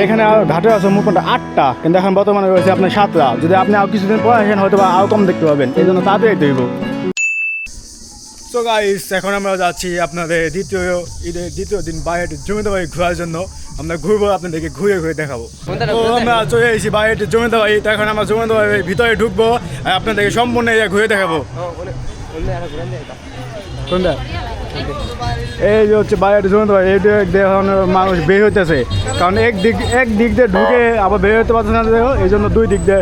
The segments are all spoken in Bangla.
এখানে ঘাটে আছে মোটামুটি 8টা, কিন্তু এখন বর্তমানে রয়েছে আপনার 7টা। যদি আপনি আর কিছুদিন পরে আসেন হয়তো বা আরও কম দেখতে পাবেন, এই জন্য তাড়াতাড়ি তৈব। তো গাইস, এখন আমরা যাচ্ছি আপনাদের দ্বিতীয় দিন বাইরে জমিতে বাড়ি ঘোরার জন্য। আমরা ঘুরবো, আপনাদেরকে ঘুরে ঘুরে দেখাবো। তো আমরা চলে এসেছি বাইরে জমিতে বাড়ি। তো এখন আমরা জমিতে বাড়ির ভিতরে ঢুকবো আর আপনাদেরকে সম্পূর্ণ ঘুরে দেখাবো। কোনটা? এই যে হচ্ছে বাইরে জমিতে বাড়ি, এই এখন মানুষ বের হইতেছে, কারণ এক দিক দিয়ে ঢুকে আবার বের হতে পারছে না, এই জন্য দুই দিক দিয়ে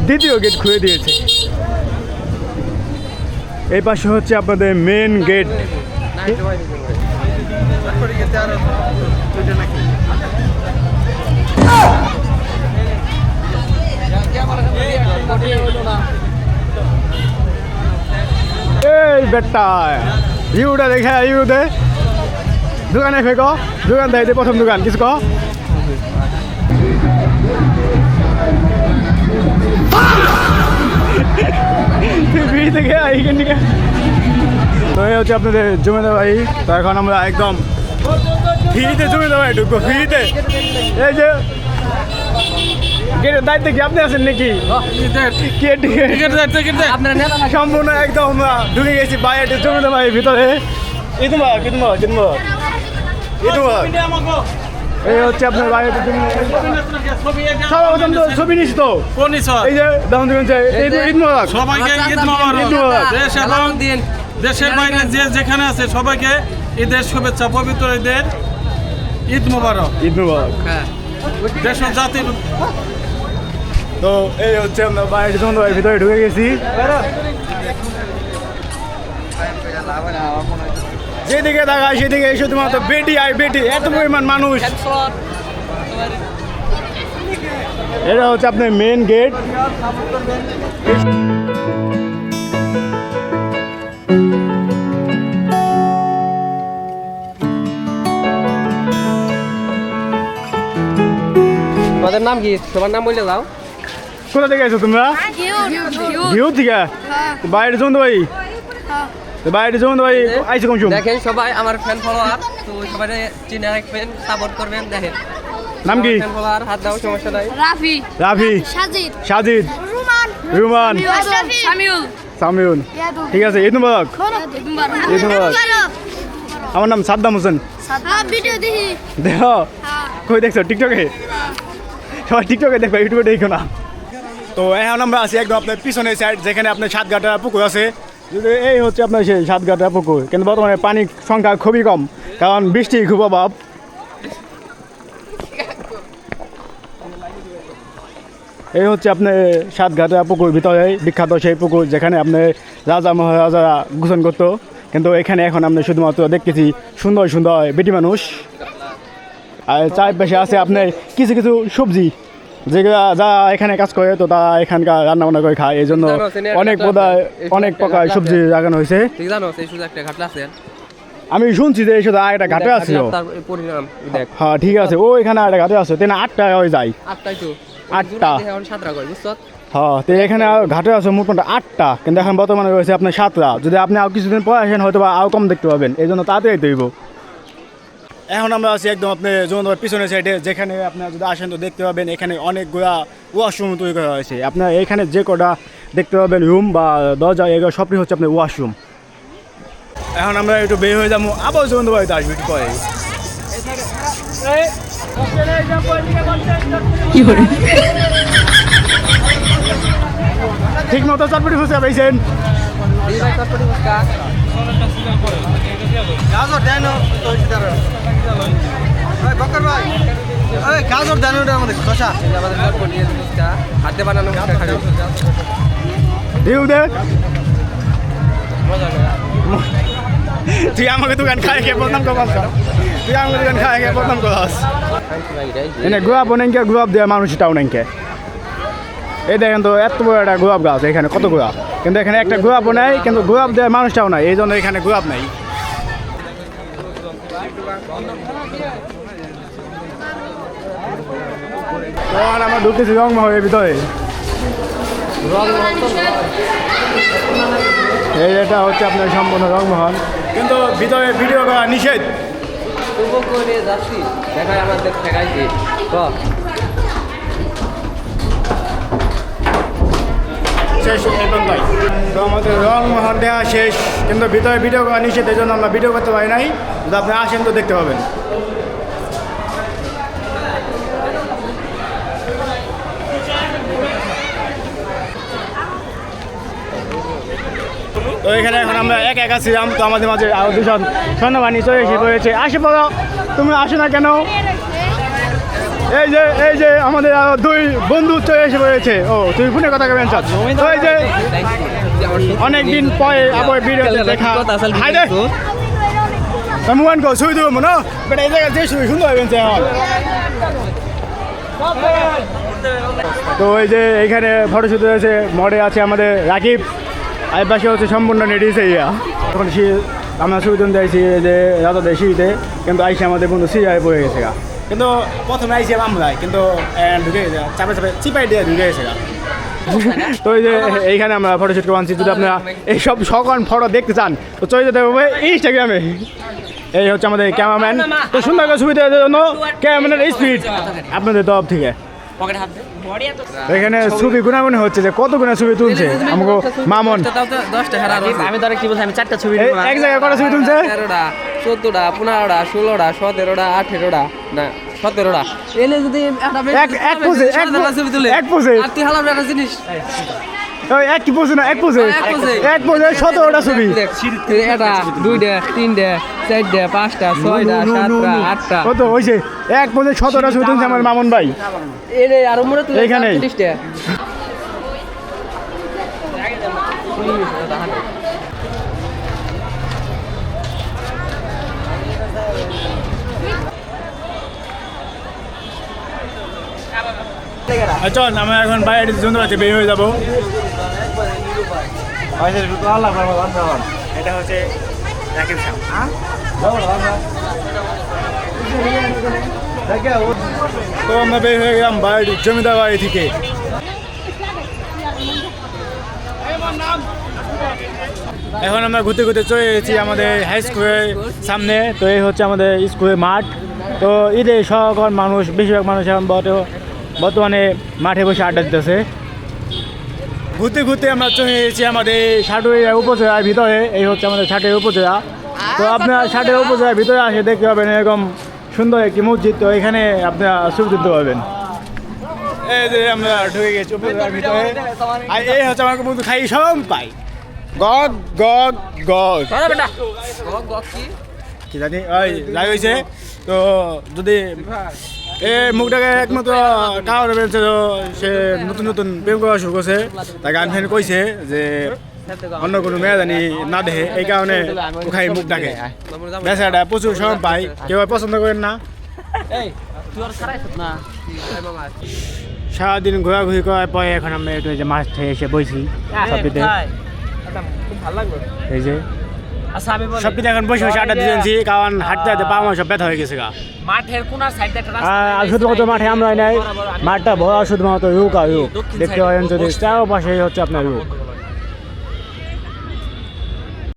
দ্বিতীয় গেট খুলে দিয়েছে। এই পাশে হচ্ছে আপনাদের মেন গেট। এই বেটা ইউটা দেখে ইউ দে দোকানে ফেকো, দোকান দেয় প্রথম দোকান কিছু কো। তো এই হচ্ছে আপনাদের জমিদার বাড়ি। তো এখন আমরা একদম ফ্রিতে জমিদার বাড়ি ঢুকবো, ফ্রিতে। এই যে গেটের দায়িত্বে কি আপনি আছেন নাকি? সম্পূর্ণ একদম আমরা ঢুকে গেছি বাইরে জমিদার বাড়ির ভিতরে। এই হচ্ছে আপনার বাইরে সর্বপ্রথম তো ছবি নিস তো এই যে দাম দিবেন ঈদ মোবারক সবাইকে, ঈদ মোবারক। দেশের বাইরে যে যেখানে আছে সবাইকে ঈদের শুভেচ্ছা, পবিত্র ঈদের ঈদ মোবারক। ঈদ মোবারক। হ্যাঁ, দেশ ও জাতির। তো এই হচ্ছে আমরা বাইরে জমিদার ভিতরে ঢুকে গেছি। যেদিকে দেখায় সেদিকে শুধুমাত্র বেটি আর বেটি, এত পরিমাণ মানুষ। এটা হচ্ছে আপনার মেন গেট। তোমাদের নাম কি? তোমার নাম বললে যাও। কোথা থেকে আছো তোমরা? ভিউ থেকে? বাইরে জমিদার বাড়ি, বাইরে জমিদার বাড়ি আইসো কম। দেখেন সবাই আমার ফ্যান ফলোয়ার, তো সবাই চিনে রাখবেন, সাপোর্ট করবেন। দেখেন নাম কি? ফ্যান ফলোয়ার, হাত দাও, সমস্যা নাই। রাফি, সাজিদ, রুমান, সামিউল। ঠিক আছে, ঈদ মোবারক। ঈদ মোবারক। আমার নাম সাদ্দাম হোসেন। দেখো কই দেখছো? টিকটকে। সবাই টিকটকে দেখবে, ইউটিউবে দেখো না। তো এখন আমরা আছি একদম আপনার পিছনের সাইড, যেখানে আপনার সাতঘাটা পুকুর আছে। এই হচ্ছে আপনার সেই সাতঘাটা পুকুর, কিন্তু বর্তমানে পানির সংখ্যা খুবই কম, কারণ বৃষ্টির খুব অভাব। এই হচ্ছে আপনার সাতঘাটা পুকুর ভিতরে বিখ্যাত সেই পুকুর, যেখানে আপনার রাজা মহারাজারা গোসল করতো। কিন্তু এখানে এখন আমরা শুধুমাত্র দেখতেছি সুন্দর সুন্দর বেটি মানুষ, আর চারপাশে আছে আপনার কিছু কিছু সবজি, যেগুলো যারা এখানে কাজ করে তো তারা এখানকার রান্না বান্না করে খায়। এই জন্য অনেক প্রকার সবজি লাগানো হয়েছে। আমি শুনছি যে এই শুধু আর একটা ঘাটে আছে। হ্যাঁ ঠিক আছে, ও এখানে আর একটা ঘাটে আছে, তেনা 8টা হয়ে যায়। 8টা। হ্যাঁ, তো এখানে ঘাটে আছে মোটামুটি 8টা, কিন্তু এখন বর্তমানে রয়েছে আপনার 7টা। যদি আপনি আর কিছুদিন পরে আসেন হয়তো বা আরও কম দেখতে পাবেন, এই জন্য তাড়াতাড়ি তৈব। এখন আমরা আছি একদম আপনার জমিদার পিছনের সাইডে, যেখানে আপনার যদি আসেন তো দেখতে পাবেন এখানে অনেকগুলা ওয়াশরুম তৈরি করা হয়েছে। আপনার এখানে যে কটা দেখতে পাবেন রুম বা দরজা, এগুলো সবই হচ্ছে আপনার ওয়াশরুম। এখন আমরা একটু বের হয়ে যাবো, আবার জমিদার বাড়িতে আসবো একটু পরে। ঠিক মতো চটপটি ফুচকা পাইছেন? হাতে বানানো তুই আমাকে দোকান খায় খেয়ে বদনাম করবাস, তুই আমাকে দোকান খায় খেয়ে বদনাম করবাস। এনে গোলাপ অনেকে গোলাপ দেওয়া মানুষটাও নাকি। এই দেখেন তো এত বড় একটা গোলাপ গাছ, এখানে কত গোলাপ, কিন্তু এখানে একটা গোলাপও নাই, কিন্তু গোলাপ দেওয়ার মানুষটাও নাই, এই জন্য এখানে গোলাপ নাই। আমরা ঢুকতেছি রংমহলের ভিতরে। এই এটা হচ্ছে আপনার সম্পূর্ণ রংমহল, কিন্তু ভিতরে ভিডিও করা নিষেধ। যাচ্ছি দেখাই আমাদের দেখাইছি। শেষ এই পর্যন্তই। তো আমাদের রং মহল দেওয়া শেষ, কিন্তু ভিতরে ভিডিও করা নিষেধ, এই জন্য আমরা ভিডিও করতে পারি নাই। যদি আপনি আসেন তো দেখতে পাবেন। তো এখানে এখন আমরা এক এক আছিলাম, তো আমাদের মাঝে আরো দুজন সৈন্যবাহিনী চলে এসে পড়েছে। আসে পড়ো, তুমি আসো না কেন? এই যে আমাদের আরো দুই বন্ধু চলে এসে পড়েছে। ও তুই ফোনে কথা কেমন চাচ্ছ? ওই যে অনেকদিন পরে আবার ভিডিওতে দেখা। হাই রে মোবাইল কো ছবি দেবো না বেটা, এই জায়গায় যে ছবি সুন্দর হয়ে গেছে আমার। তো ওই যে এইখানে ফটোশুট হয়েছে, মডে আছে আমাদের রাকিব, আর পাশে হচ্ছে সম্পূর্ণ নেডিস এরিয়া। তখন আমরা ছবি তুলতে আইছি যে রাজাদের সিঁড়িতে, কিন্তু আইসে আমাদের বন্ধু সিরিয়ায় পড়ে গেছে গা। কিন্তু প্রথমে আইসি আমরাই, কিন্তু ঢুকে চাপে চিপাই দিয়ে ঢুকে গেছে গা। তো এই যে এইখানে আমরা ফটোশুট করে আনছি। যদি আপনারা এইসব সকল ফটো দেখতে চান তো চলে যেতে হবে ইনস্টাগ্রামে। এই হচ্ছে আমাদের ক্যামেরাম্যান। তো সুন্দর করে ছবি দেওয়ার জন্য ক্যামেরাম্যানের স্পিড আপনাদের তরফ থেকে। এখানে ছবি গুনাগুনি হচ্ছে যে কত গুণা ছবি তুলছে আমাকে মামন। আমি ধরে কি বলছি, আমি 4টা ছবি এক জায়গায় কটা ছবি তুলছে? 13টা 14টা 15টা 16টা 17টা 18টা না 17টা। এনে যদি এক পোজে ছবি তুলে এক পোজে আর তুই হালাম একটা জিনিস এক কি পোজে না এক পোজে 17টা ছবি। এটা 2টা 3টা 4টা 5টা 6টা 7টা 8টা কত হয়েছে? এক পোজে 17টা ছবি তুলছে আমার মামুন ভাই। এনে আর মনে তুলে এইখানেই। 30টা চল আমরা এখন বাইরে জন্য আছে বের হয়ে যাবো। এটা হচ্ছে রাকিব শাহ। তো আমরা বের হয়ে গেলাম বাড়ি, জমিদার বাড়ি থেকে। এখন আমরা ঘুরতে ঘুরতে চলে এসেছি আমাদের হাই স্কুলের সামনে। তো এই হচ্ছে আমাদের স্কুলের মাঠ। তো ঈদে সকল মানুষ, বেশিরভাগ মানুষ এখন বর্তমানে মাঠে বসে আড্ডা দিতেছে। ঘুরতে ঘুরতে আমরা চলে এসেছি আমাদের সাটুরিয়া উপজেলার ভিতরে। এই হচ্ছে আমাদের সাটুরিয়া উপজেলা। তো আপনার সাটুরিয়া উপজেলার ভিতরে আসে দেখতে পাবেন এরকম সুন্দর একটি মসজিদ। তো এখানে আপনারা ছবি তুলতে পারবেন। এই যে আমরা ঢুকে গেছি উপজেলার ভিতরে। আর এই হচ্ছে আমার বন্ধু খাই সব পাই গগ গগ গগ কি জানি ওই লাগ হয়েছে। তো যদি মুখটাকে একমাত্র কারণ পেয়েছে, সে নতুন নতুন প্রেম করা শুরু করছে, তার গান ফ্যান কইছে যে অন্য কোনো মেয়ে জানি না দেখে, এই কারণে খাই মুখটাকে। বেচারাটা প্রচুর সময় পাই, কেউ পছন্দ করেন না। সারাদিন ঘোরাঘুরি করার পরে এখন আমরা একটু যে মাছ থেকে এসে বইছি সবকিছু। এই যে সবকিছু এখন বসে বসে আড্ডা দিয়েছি, কারণ হাঁটতে হাঁটতে পা আমার সব ব্যথা হয়ে গেছে গা। মাঠের কোনার সাইডে একটা রাস্তা আর শুধুমাত্র মাঠে আমরা নাই, মাঠটা ভরা শুধুমাত্র রুক আর রুক দেখতে পারেন। যদি চারপাশে হচ্ছে আপনার রুক।